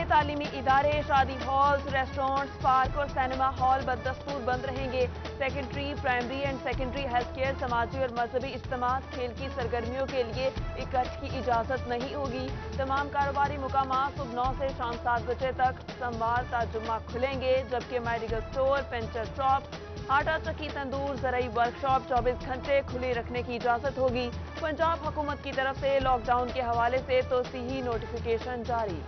تعلیمی ادارے، شادی ہالز، ریسٹورنٹس، پارک اور سینما ہال بدستور بند رہیں گے۔ Secondary, primary and secondary health care, سماجی اور مذہبی اجتماعات، کھیل کی سرگرمیوں کے لیے اکٹھ کی اجازت نہیں ہوگی۔ تمام کاروباری مقامات صبح 9 سے شام 7 بجے تک سوموار تا جمعہ کھلیں گے، جبکہ میڈیکل سٹور، پنچر شاپ، آٹا چکی تندور، زرعی ورکشاپ 24 گھنٹے کھلی رکھنے کی اجازت ہوگی۔ پنجاب حکومت کی طرف سے لاک ڈاؤن کے حوالے سے توسیعی نوٹیفیکیشن جاری۔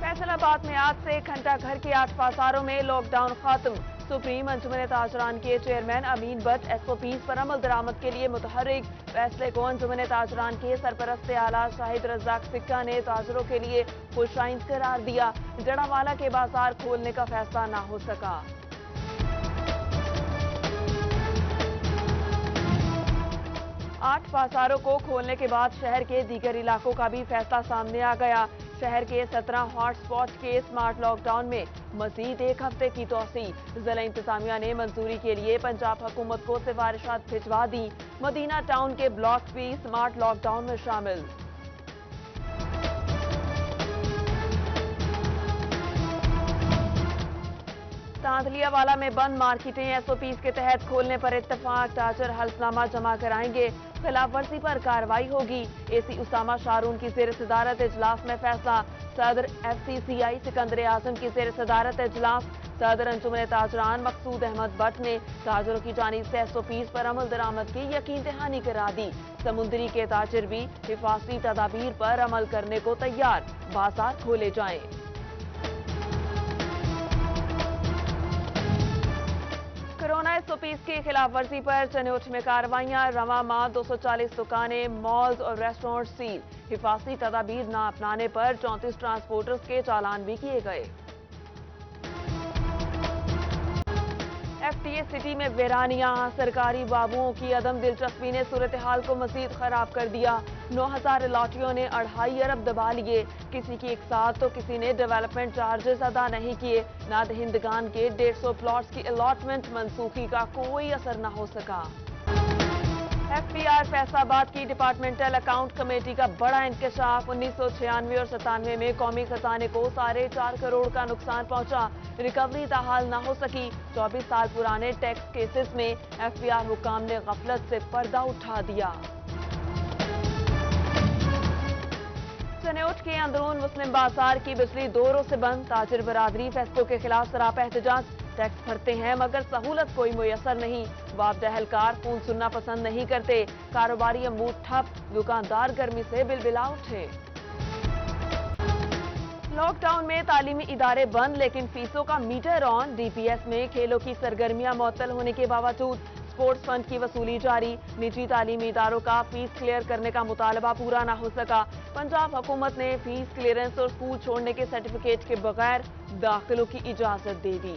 فیصل آباد میں آج سے گھنٹہ گھر کے 8 بازاروں میں لاک ڈاؤن ختم۔ سپریم انجمن تاجران کے chairman Amin Butt S O Ps پر عمل درآمد کے لیے متحرک۔ فیصلے کو انجمن تاجران کے سرپرست اعلیٰ شاہد رزاق سکہ نے تاجروں کے لیے خوش آئند قرار دیا۔ جڑاوالا کے بازار کھولنے کا فیصلہ نہ ہو سکا۔ 8 بازاروں کو کھولنے کے بعد شہر کے دیگر علاقوں کا بھی فیصلہ سامنے آ گیا۔ شہر کے 17 ہاٹ سپاٹ کے اسمارٹ لاک ڈاؤن میں مزید 1 ہفتے کی توسیع۔ ضلع انتظامیہ نے منظوری کے لیے پنجاب حکومت کو سفارشات بھجوا دیں۔ مدینہ ٹاؤن کے بلاکس بھی اسمارٹ لاک ڈاؤن میں شامل۔ تاندلیہ والا میں بند مارکیٹیں ایس او پیز کے تحت کھولنے پر اتفاق۔ تاجر حلف نامہ جمع کرائیں گے، خلاف ورزی پر کارروائی ہوگی۔ اے سی اسامہ شارون کی زیر صدارت اجلاس میں فیصلہ۔ صدر ایف سی سی آئی سکندر اعظم کی زیر صدارت اجلاس۔ صدر انجمن تاجران مقصود احمد بٹ نے تاجروں کی جانب سے ایس او پیز پر عمل درآمد کی یقین دہانی کرا دی۔ سمندری کے تاجر بھی حفاظتی تدابیر پر عمل کرنے کو تیار۔ بازار کھولے جائیں۔ کورونا ایس او پیز کی خلاف ورزی پر چنوٹ میں کارروائیاں۔ رواں ماہ 240 دکانیں، مالز اور ریسٹورنٹ سیل۔ حفاظتی تدابیر نہ اپنانے پر 34 ٹرانسپورٹرز کے چالان بھی کیے گئے۔ ایف ٹی اے سٹی میں ویرانیاں، سرکاری بابوؤں کی عدم دلچسپی نے صورتحال کو مزید خراب کر دیا۔ 9000 الاٹیوں نے 2.5 ارب دبا لیے۔ کسی کی 1 سال تو کسی نے ڈیولپمنٹ چارجز ادا نہیں کیے۔ نہ دہندگان کے 150 پلاٹس کی الاٹمنٹ منسوخی کا کوئی اثر نہ ہو سکا۔ ایف پی آر فیصل آباد کی ڈپارٹمنٹل اکاؤنٹ کمیٹی کا بڑا انکشاف۔ 1996 اور 97 میں قومی خزانے کو 4.5 کروڑ کا نقصان پہنچا۔ ریکوری تاحال نہ ہو سکی۔ 24 سال پرانے ٹیکس کیسز میں ایف پی آر حکام نے غفلت سے پردہ اٹھا دیا۔ چنوٹ کے اندرون مسلم بازار کی بجلی 2 روز سے بند۔ تاجر برادری فیصلوں کے خلاف سراپا احتجاج۔ ٹیکس بھرتے ہیں مگر سہولت کوئی میسر نہیں۔ باب اہلکار فون سننا پسند نہیں کرتے۔ کاروباری امور ٹھپ، دکاندار گرمی سے بلبلا اٹھے۔ لاک ڈاؤن میں تعلیمی ادارے بند لیکن فیسوں کا میٹر آن۔ ڈی پی ایس میں کھیلوں کی سرگرمیاں معطل ہونے کے باوجود اسپورٹس فنڈ کی وصولی جاری۔ نجی تعلیمی اداروں کا فیس کلیئر کرنے کا مطالبہ پورا نہ ہو سکا۔ پنجاب حکومت نے فیس کلیئرنس اور اسکول چھوڑنے کے سرٹیفکیٹ کے بغیر داخلوں کی اجازت دے دی۔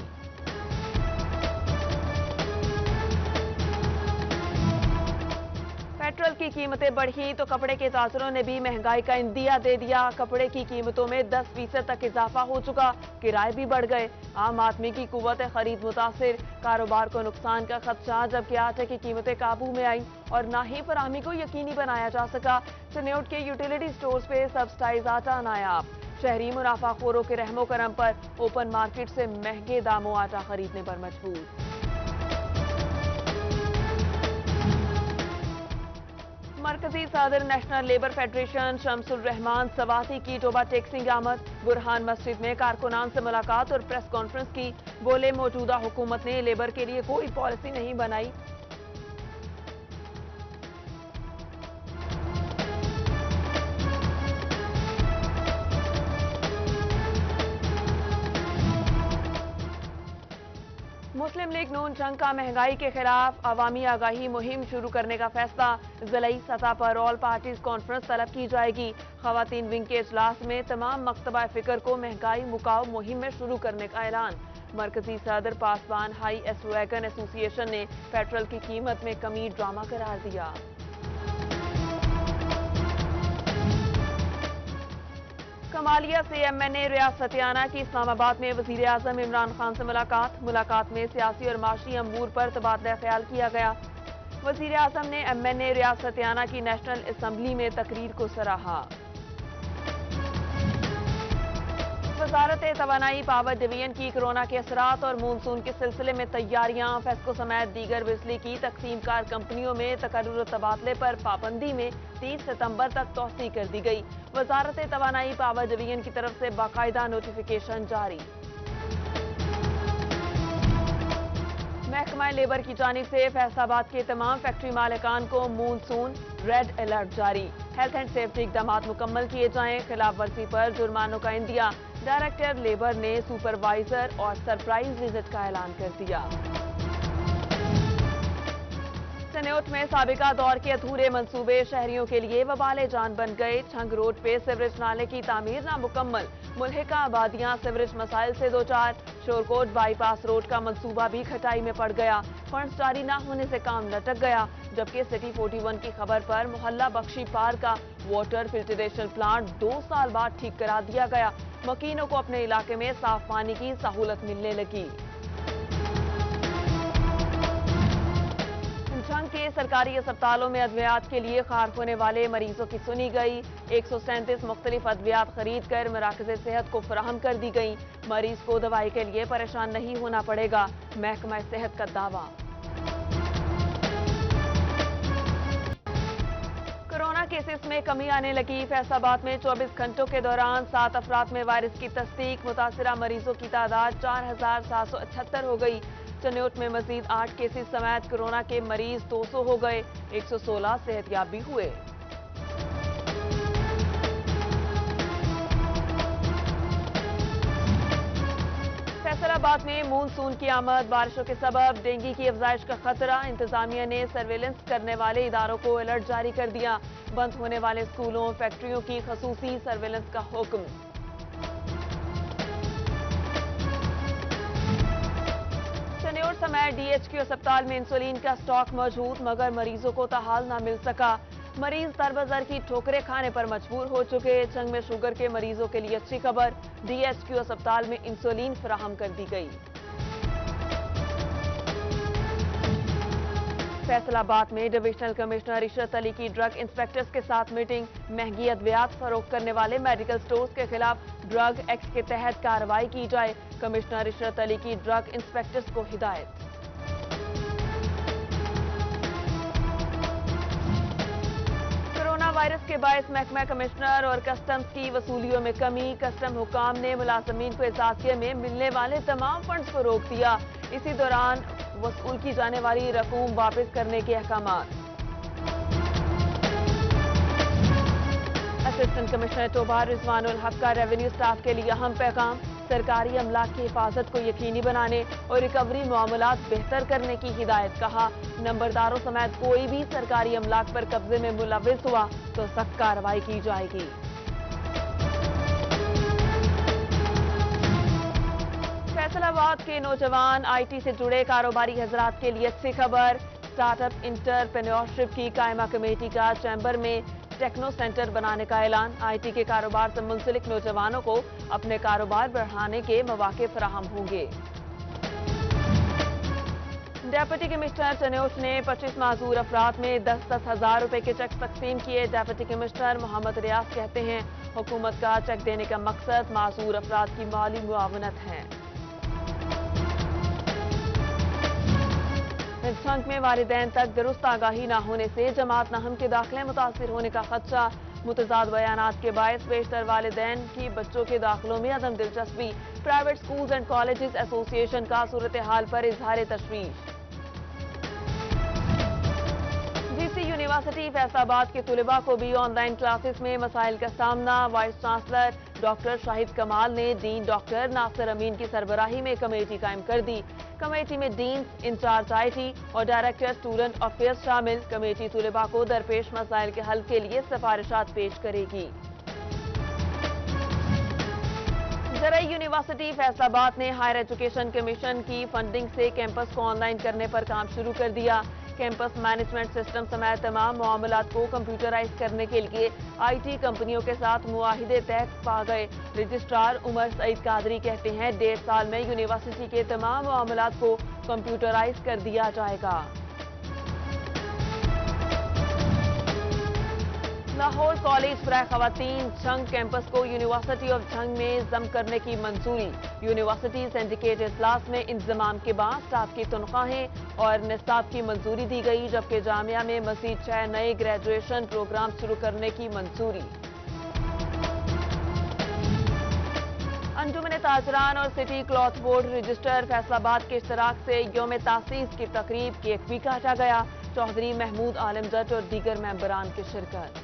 پیٹرول کی قیمتیں بڑھی تو کپڑے کے تاجروں نے بھی مہنگائی کا اندیا دے دیا۔ کپڑے کی قیمتوں میں 10% تک اضافہ ہو چکا۔ کرائے بھی بڑھ گئے۔ عام آدمی کی قوت خرید متاثر۔ کاروبار کو نقصان کا خدشہ، جبکہ آٹے کی قیمتیں قابو میں آئیں اور نہ ہی فراہمی کو یقینی بنایا جا سکا۔ چنوٹ کے یوٹیلیٹی سٹورز پہ سبسڈائز آٹا نایاب۔ شہری منافع خوروں کے رحم و کرم پر اوپن مارکیٹ سے مہنگے داموں آٹا خریدنے پر مجبور۔ مرکزی صدر نیشنل لیبر فیڈریشن شمس الرحمان سواتی کی ٹوبہ ٹیکسنگ آمد۔ برہان مسجد میں کارکنان سے ملاقات اور پریس کانفرنس کی۔ بولے موجودہ حکومت نے لیبر کے لیے کوئی پالیسی نہیں بنائی۔ مسلم لیگ نون جنگ کا مہنگائی کے خلاف عوامی آگاہی مہم شروع کرنے کا فیصلہ۔ ضلعی سطح پر آل پارٹیز کانفرنس طلب کی جائے گی۔ خواتین ونگ کے اجلاس میں تمام مکتبہ فکر کو مہنگائی مکاؤ مہم میں شروع کرنے کا اعلان۔ مرکزی صدر پاسبان ہائی ایس ویگن ایسوسی ایشن نے پیٹرول کی قیمت میں کمی ڈرامہ قرار دیا۔ کمالیہ سے ایم این اے ریاستیانہ کی اسلام آباد میں وزیر اعظم عمران خان سے ملاقات میں سیاسی اور معاشی امور پر تبادلہ خیال کیا گیا۔ وزیر اعظم نے MNA ریاستیانہ کی نیشنل اسمبلی میں تقریر کو سراہا۔ وزارت توانائی پاور ڈویژن کی کورونا کے اثرات اور مونسون کے سلسلے میں تیاریاں، فیسکو سمیت دیگر بجلی کی تقسیم کار کمپنیوں میں تقرر و تبادلے پر پابندی میں 30 ستمبر تک توسیع کر دی گئی۔ وزارت توانائی پاور ڈویژن کی طرف سے باقاعدہ نوٹیفیکیشن جاری۔ محکمہ لیبر کی جانب سے فیصل آباد کے تمام فیکٹری مالکان کو مونسون ریڈ الرٹ جاری۔ ہیلتھ اینڈ سیفٹی اقدامات مکمل کیے جائیں، خلاف ورزی پر جرمانوں کا عندیہ۔ ڈائریکٹر لیبر نے سپروائزر اور سرپرائز وزٹ کا اعلان کر دیا۔ سنیوٹ میں سابقہ دور کے ادھورے منصوبے شہریوں کے لیے وبال جان بن گئے۔ چھنگ روڈ پہ سیوریج نالے کی تعمیر نامکمل، ملحقہ آبادیاں سیوریج مسائل سے دوچار۔ شورکوٹ بائی پاس روڈ کا منصوبہ بھی کھٹائی میں پڑ گیا، فنڈز جاری نہ ہونے سے کام لٹک گیا، جبکہ سٹی 41 کی خبر پر محلہ بخشی پار کا واٹر فلٹریشن پلانٹ 2 سال بعد ٹھیک کرا دیا گیا۔ مکینوں کو اپنے علاقے میں صاف پانی کی سہولت ملنے لگی۔ جھنگ کے سرکاری اسپتالوں میں ادویات کے لیے خار ہونے والے مریضوں کی سنی گئی۔ 137 مختلف ادویات خرید کر مراکز صحت کو فراہم کر دی گئیں۔ مریض کو دوائی کے لیے پریشان نہیں ہونا پڑے گا، محکمہ صحت کا دعویٰ۔ کورونا کیسز میں کمی آنے لگی۔ فیصل آباد میں 24 گھنٹوں کے دوران 7 افراد میں وائرس کی تصدیق، متاثرہ مریضوں کی تعداد 4778 ہو گئی۔ چنیوٹ میں مزید 8 کیسز سمیت کورونا کے مریض 200 ہو گئے، 116 صحت یاب بھی ہوئے۔ فیصل آباد میں مونسون کی آمد، بارشوں کے سبب ڈینگی کی افزائش کا خطرہ۔ انتظامیہ نے سرویلنس کرنے والے اداروں کو الرٹ جاری کر دیا۔ بند ہونے والے اسکولوں، فیکٹریوں کی خصوصی سرویلنس کا حکم۔ چنیوٹ سمیت DHQ اسپتال میں انسولین کا سٹاک موجود، مگر مریضوں کو تاحال نہ مل سکا۔ مریض دربدر کی ٹھوکریں کھانے پر مجبور ہو چکے۔ جنگ میں شوگر کے مریضوں کے لیے اچھی خبر، DHQ اسپتال میں انسولین فراہم کر دی گئی۔ فیصل آباد میں ڈویژنل کمشنر عشرت علی کی ڈرگ انسپیکٹرز کے ساتھ میٹنگ، مہنگی ادویات فروخت کرنے والے میڈیکل سٹورز کے خلاف ڈرگ ایکٹ کے تحت کارروائی کی جائے، کمشنر عشرت علی کی ڈرگ انسپیکٹرز کو ہدایت۔ کورونا وائرس کے باعث محکمہ کمشنر اور کسٹمز کی وصولیوں میں کمی، کسٹم حکام نے ملازمین کو اثاثیہ میں ملنے والے تمام فنڈز کو روک دیا، اسی دوران وصول کی جانے والی رقوم واپس کرنے کے احکامات۔ اسسٹنٹ کمشنر ٹوبہ رضوان الحق کا ریونیو سٹاف کے لیے اہم پیغام، سرکاری املاک کی حفاظت کو یقینی بنانے اور ریکوری معاملات بہتر کرنے کی ہدایت، کہا نمبرداروں سمیت کوئی بھی سرکاری املاک پر قبضے میں ملوث ہوا تو سخت کارروائی کی جائے گی۔ فیصل آباد کے نوجوان IT سے جڑے کاروباری حضرات کے لیے اچھی خبر، سٹارٹ اپ انٹرپرینیورشپ کی قائمہ کمیٹی کا چیمبر میں ٹیکنو سینٹر بنانے کا اعلان، IT کے کاروبار سے منسلک نوجوانوں کو اپنے کاروبار بڑھانے کے مواقع فراہم ہوں گے۔ ڈیپٹی کمشنر چنیوٹ نے 25 معذور افراد میں 10-10 ہزار روپے کے چیک تقسیم کیے۔ ڈیپٹی کمشنر محمد ریاض کہتے ہیں حکومت کا چیک دینے کا مقصد معذور افراد کی مالی معاونت ہے۔ جھنگ میں والدین تک درست آگاہی نہ ہونے سے جماعت نہم کے داخلے متاثر ہونے کا خدشہ، متضاد بیانات کے باعث بیشتر والدین کی بچوں کے داخلوں میں عدم دلچسپی، پرائیویٹ سکولز اینڈ کالجز ایسوسی ایشن کا صورتحال پر اظہار تشویش۔ یونیورسٹی فیصل آباد کے طلباء کو بھی آن لائن کلاسز میں مسائل کا سامنا، وائس چانسلر ڈاکٹر شاہد کمال نے ڈین ڈاکٹر ناصر امین کی سربراہی میں کمیٹی قائم کر دی۔ کمیٹی میں ڈینز، انچارج IT اور ڈائریکٹر اسٹوڈنٹ افیئرز شامل۔ کمیٹی طلباء کو درپیش مسائل کے حل کے لیے سفارشات پیش کرے گی۔ زرعی یونیورسٹی فیصل آباد نے ہائر ایجوکیشن کمیشن کی فنڈنگ سے کیمپس کو آن لائن کرنے پر کام شروع کر دیا۔ کیمپس مینجمنٹ سسٹم سمیت تمام معاملات کو کمپیوٹرائز کرنے کے لیے IT کمپنیوں کے ساتھ معاہدے طے پا گئے۔ رجسٹرار عمر سعید قادری کہتے ہیں 1.5 سال میں یونیورسٹی کے تمام معاملات کو کمپیوٹرائز کر دیا جائے گا۔ لاہور کالج برائے خواتین جھنگ کیمپس کو یونیورسٹی آف جھنگ میں ضم کرنے کی منظوری۔ یونیورسٹی سینڈیکیٹ اجلاس میں انضمام کے بعد اسٹاف کی تنخواہیں اور نصاب کی منظوری دی گئی، جبکہ جامعہ میں مزید 6 نئے گریجویشن پروگرام شروع کرنے کی منظوری۔ انجمن تاجران اور city cloth board register Faisal آباد کے اشتراک سے یوم تاسیس کی تقریب کیک بھی کاٹا گیا۔ چودھری محمود عالم جٹ اور دیگر ممبران کی شرکت۔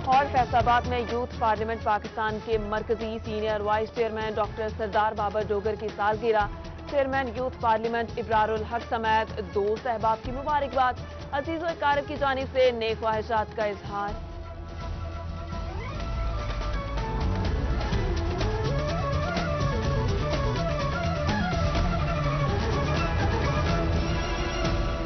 اور فیصل آباد میں یوتھ پارلیمنٹ پاکستان کے مرکزی سینئر وائس چیئرمین ڈاکٹر سردار بابر ڈوگر کی سالگرہ۔ چیئرمین یوتھ پارلیمنٹ ابرار الحق سمیت دوست احباب کی مبارکباد۔ عزیز و اقارب کی جانب سے نیک خواہشات کا اظہار۔